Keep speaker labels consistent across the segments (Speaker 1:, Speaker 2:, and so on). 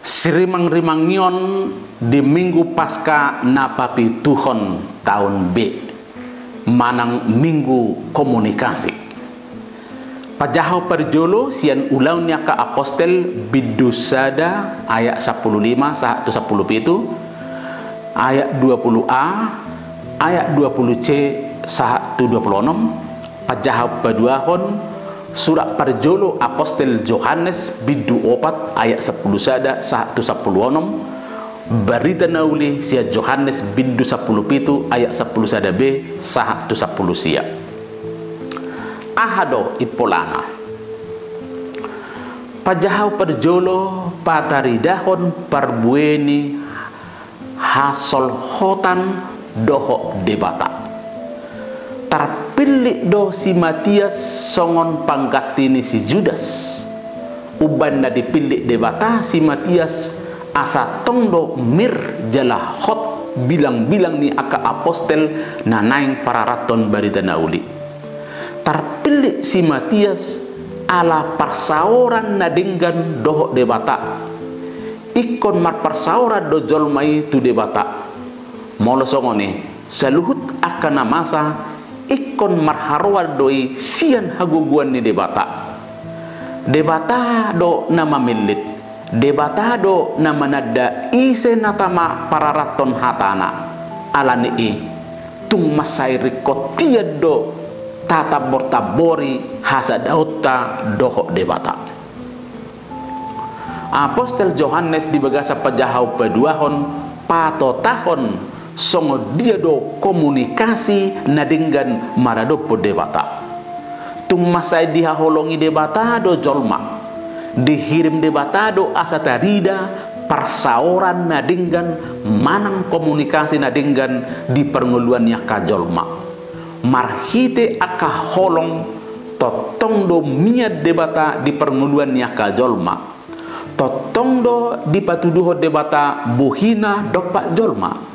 Speaker 1: Sirimang-rimangion di minggu pasca napapi Tuhon tahun B, manang minggu komunikasi. Pajahaw perjolo sian ulaunya ka apostel bidusada ayat 15 sahatu 10 ayat 20a ayat 20c sahatu 26. Pajahaw peduahon surat perjolo apostel Yohanes bidu opat ayat 10 sada sahatu 10 berita nauli sia Yohanes bidu 10 pitu ayat 10 sada b sahatu 10 sia ahado ipolana. Pajahaw perjolo pataridahon perbueni hasol hotan doho debata terpilih do si Matias songon panggatini si Judas uban na dipilih debata si Matias asa tongdo mir jala hot bilang-bilang ni aka apostel na naing pararaton barita nauli. Terpilih si Matias ala parsaoran na dinggan doho debata ikon mar parsaoran do jolmai tu debata molo songone saluhut akan masa ikon marharwa doi sian haguguan ni debata do nama milit debata do nama nada ise natama pararaton hatana alani tung masai rikotia do tata bortabori hasadauta doho debata. Apostel Yohanes di bagasa pajahaw peduahon patotahon songo dia do komunikasi nadinggan maradopo debata tung masai diha holongi debata do jolma dihirim debata do asatarida parsaoran nadinggan manang komunikasi nadinggan di pernguluan yaka jolma marhite aka holong totong do miat debata di pernguluan yaka jolma totong do di patuduho debata buhina dopak jolma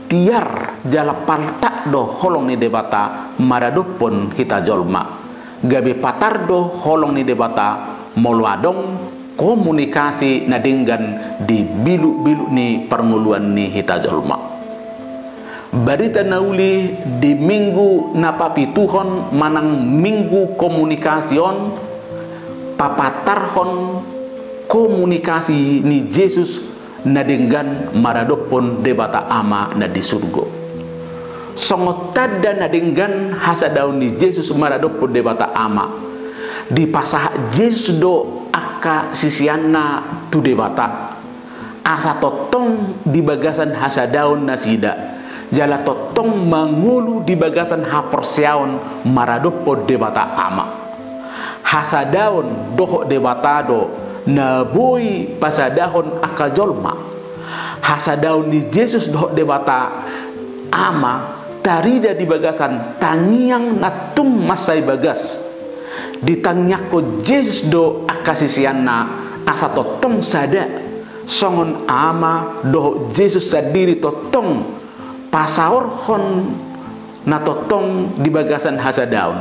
Speaker 1: tiar jala paltak do holong ni debata maradopon kita jolma gabe patardo holong ni debata moluadong komunikasi nadinggan di bilu-bilu ni pernguluan ni kita jolma. Barita nauli di minggu napapi Tuhon manang minggu komunikasion papatarhon komunikasi ni Yesus nadinggan maradopon debata ama na di surgo songotada nadinggan hasadaun ni Yesus maradopon debata ama di pasah Yesus do aka sisianna tu debata asa totong di bagasan hasadaun nasida jala totong mangulu di bagasan haporseaon maradopon debata ama hasadaun doho debata do na boy pasadahon akajolma hasadaun ni Yesus doh debata ama tarida di bagasan tangiang natum masai bagas ditangyako Yesus do akasisianna asa totong sada songon ama doh Yesus sadiri totong pasaorhon na totong di bagasan hasadaun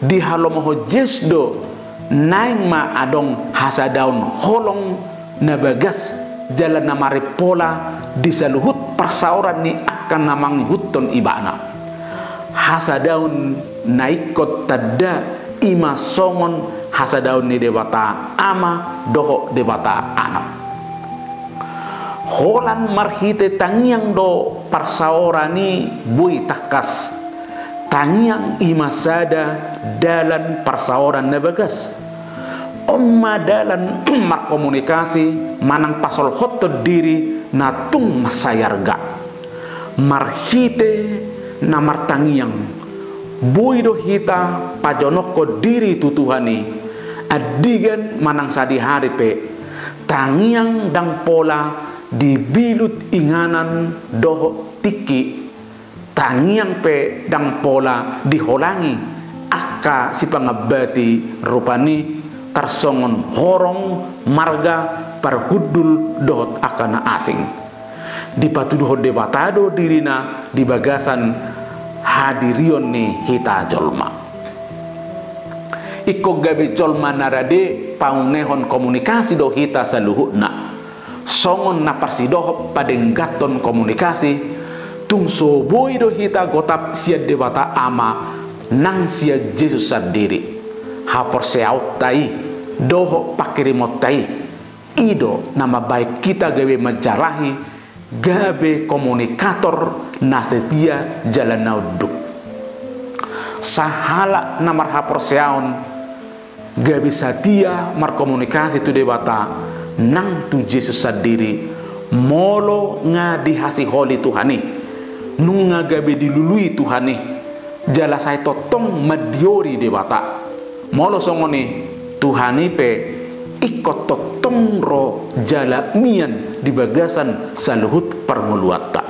Speaker 1: di halomoho Yesus do naing ma adong hasadaun holong na bagas jalan namari pola disaluhut persaoran ni akan namang huton ibana hasadaun naikot tada ima songon hasadaun ni debata ama doho debata anak holan marhite tangiang do persaoran ni bui takas tangiang imasada dalan persaoran na bagas omma dalan markomunikasi manang pasol hoto diri natung masayarga marhite na martangiang buido hita pajonoko diri tutuhani adigan manang sadi hari pe tangiang dang pola dibilut inganan doho tiki tangiang pe dang pola diholangi aka si pangabati rupani tersongon horong marga parhudul dot akana asing dipatuduh debatado dirina di bagasan hadirion ni hita jolma iko gabe jolma narade paunehon komunikasi do hita saluhutna songon na parsidoh padenggaton komunikasi tung soboi do hita gotap sia debata ama nang sia Jesus sendiri hapor seaut tai doho pakirimot tai ido nama baik kita gawe menjalahi gabe komunikator na setia jalan nauduk sahala namar hapor seaun gabe setia markomunikasi tu debata nang tu Jesus sendiri molo ngadi hasi holi Tuhani nunga gabe dilului Tuhani jala saya totong madiori debata molo songoni Tuhani pe ikut totong ro jala mian di bagasan saluhut permuluata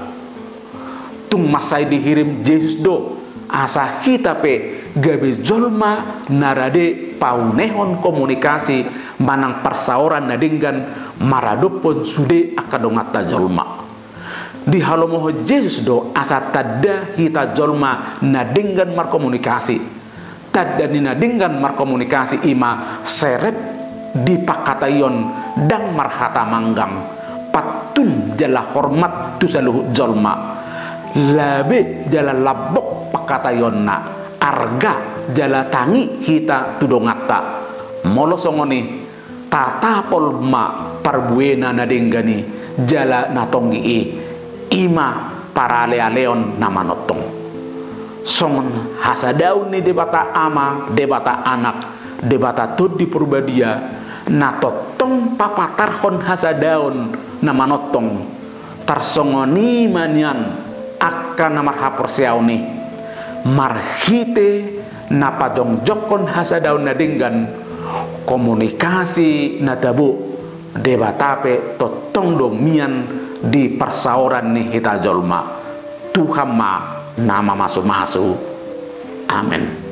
Speaker 1: tung masai dihirim Jesus do asa kita pe gabe jolma narade paunehon komunikasi manang persauran nadinggan maradopon sude akadongata jolma di halomoho Jesus do asa tada hita jolma nadinggan markomunikasi tada ni nadinggan markomunikasi ima seret di pakatayon dang marhata manggang patun jala hormat tu saluhu jolma labe jala labok pakatayonna arga jala tangi hita tudongata molo songoni tata polma parbuena nadinggani jala natongi ima parale aleon namanotong songon hasadaun ni debata ama debata anak debata tud di purbadia natotong papatarhon hasadaun namanotong tarsongoni manian akan namar hapor seauni marhite napadong jokon hasadaun nadinggan komunikasi natabu debatape totong domian di persauran nih hita jolma Tuhan ma nama masuk amin.